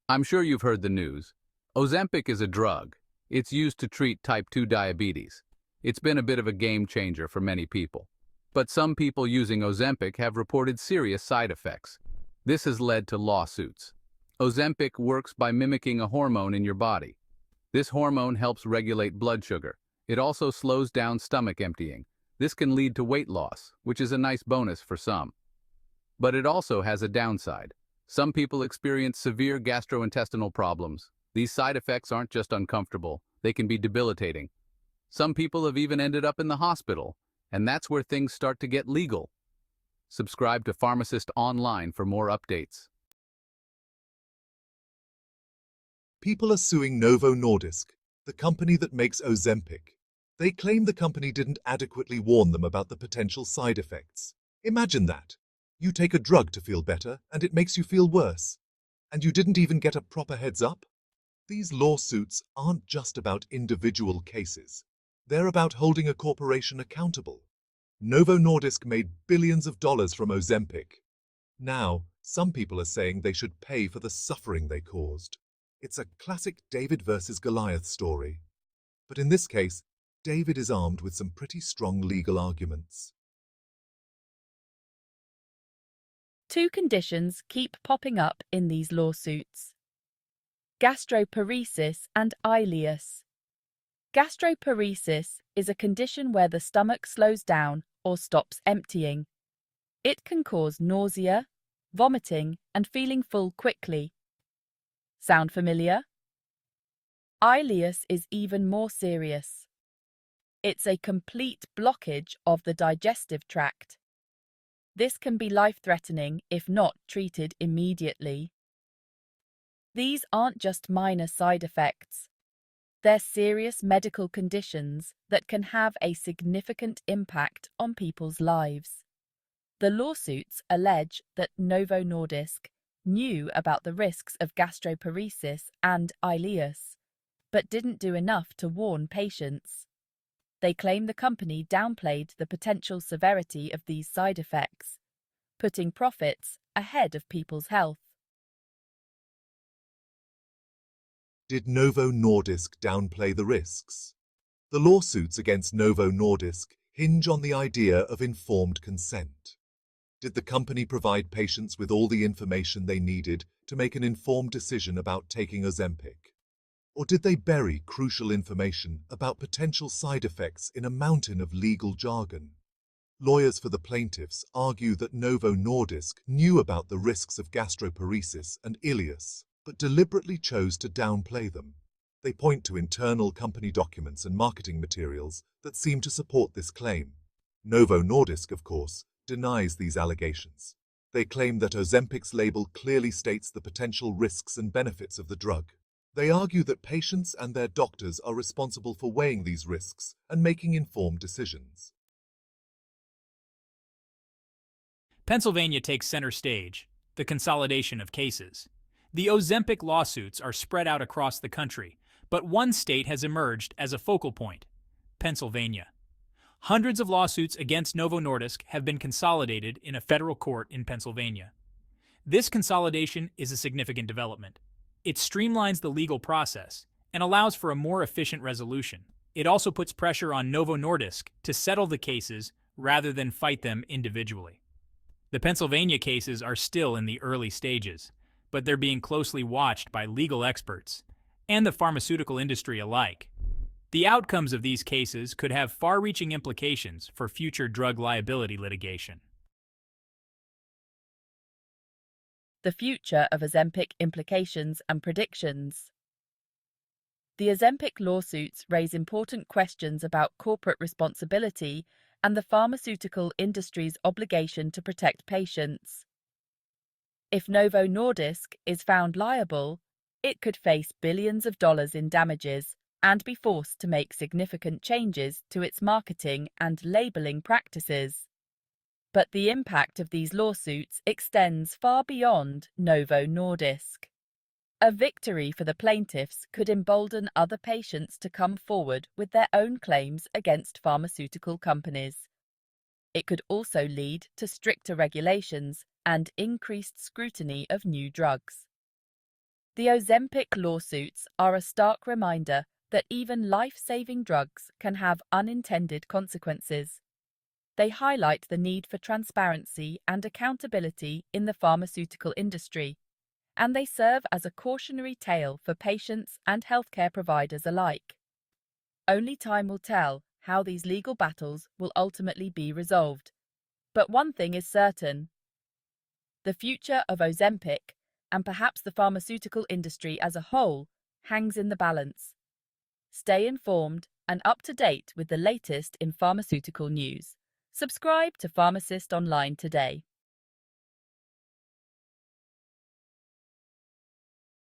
I'm sure you've heard the news. Ozempic is a drug. It's used to treat type 2 diabetes. It's been a bit of a game changer for many people. But some people using Ozempic have reported serious side effects. This has led to lawsuits. Ozempic works by mimicking a hormone in your body. This hormone helps regulate blood sugar. It also slows down stomach emptying. This can lead to weight loss, which is a nice bonus for some. But it also has a downside. Some people experience severe gastrointestinal problems. These side effects aren't just uncomfortable, they can be debilitating. Some people have even ended up in the hospital, and that's where things start to get legal. Subscribe to Pharmacist online for more updates. People are suing Novo Nordisk, the company that makes Ozempic. They claim the company didn't adequately warn them about the potential side effects. Imagine that. You take a drug to feel better, and it makes you feel worse. And you didn't even get a proper heads up? These lawsuits aren't just about individual cases. They're about holding a corporation accountable. Novo Nordisk made billions of dollars from Ozempic. Now, some people are saying they should pay for the suffering they caused. It's a classic David versus Goliath story. But in this case, David is armed with some pretty strong legal arguments. Two conditions keep popping up in these lawsuits: gastroparesis and ileus. Gastroparesis is a condition where the stomach slows down or stops emptying. It can cause nausea, vomiting, and feeling full quickly. Sound familiar? Ileus is even more serious. It's a complete blockage of the digestive tract. This can be life-threatening if not treated immediately. These aren't just minor side effects. They're serious medical conditions that can have a significant impact on people's lives. The lawsuits allege that Novo Nordisk knew about the risks of gastroparesis and ileus, but didn't do enough to warn patients. They claim the company downplayed the potential severity of these side effects, putting profits ahead of people's health. Did Novo Nordisk downplay the risks? The lawsuits against Novo Nordisk hinge on the idea of informed consent. Did the company provide patients with all the information they needed to make an informed decision about taking Ozempic? Or did they bury crucial information about potential side effects in a mountain of legal jargon? Lawyers for the plaintiffs argue that Novo Nordisk knew about the risks of gastroparesis and ileus, but deliberately chose to downplay them. They point to internal company documents and marketing materials that seem to support this claim. Novo Nordisk, of course, denies these allegations. They claim that Ozempic's label clearly states the potential risks and benefits of the drug. They argue that patients and their doctors are responsible for weighing these risks and making informed decisions. Pennsylvania takes center stage, the consolidation of cases. The Ozempic lawsuits are spread out across the country, but one state has emerged as a focal point: Pennsylvania. Hundreds of lawsuits against Novo Nordisk have been consolidated in a federal court in Pennsylvania. This consolidation is a significant development. It streamlines the legal process and allows for a more efficient resolution. It also puts pressure on Novo Nordisk to settle the cases rather than fight them individually. The Pennsylvania cases are still in the early stages, but they're being closely watched by legal experts and the pharmaceutical industry alike. The outcomes of these cases could have far-reaching implications for future drug liability litigation. The future of Ozempic implications and predictions. The Ozempic lawsuits raise important questions about corporate responsibility and the pharmaceutical industry's obligation to protect patients. If Novo Nordisk is found liable, it could face billions of dollars in damages and be forced to make significant changes to its marketing and labeling practices. But the impact of these lawsuits extends far beyond Novo Nordisk. A victory for the plaintiffs could embolden other patients to come forward with their own claims against pharmaceutical companies. It could also lead to stricter regulations and increased scrutiny of new drugs. The Ozempic lawsuits are a stark reminder that even life-saving drugs can have unintended consequences. They highlight the need for transparency and accountability in the pharmaceutical industry, and they serve as a cautionary tale for patients and healthcare providers alike. Only time will tell how these legal battles will ultimately be resolved. But one thing is certain: the future of Ozempic, and perhaps the pharmaceutical industry as a whole, hangs in the balance. Stay informed and up to date with the latest in pharmaceutical news. Subscribe to Pharmacist Online today.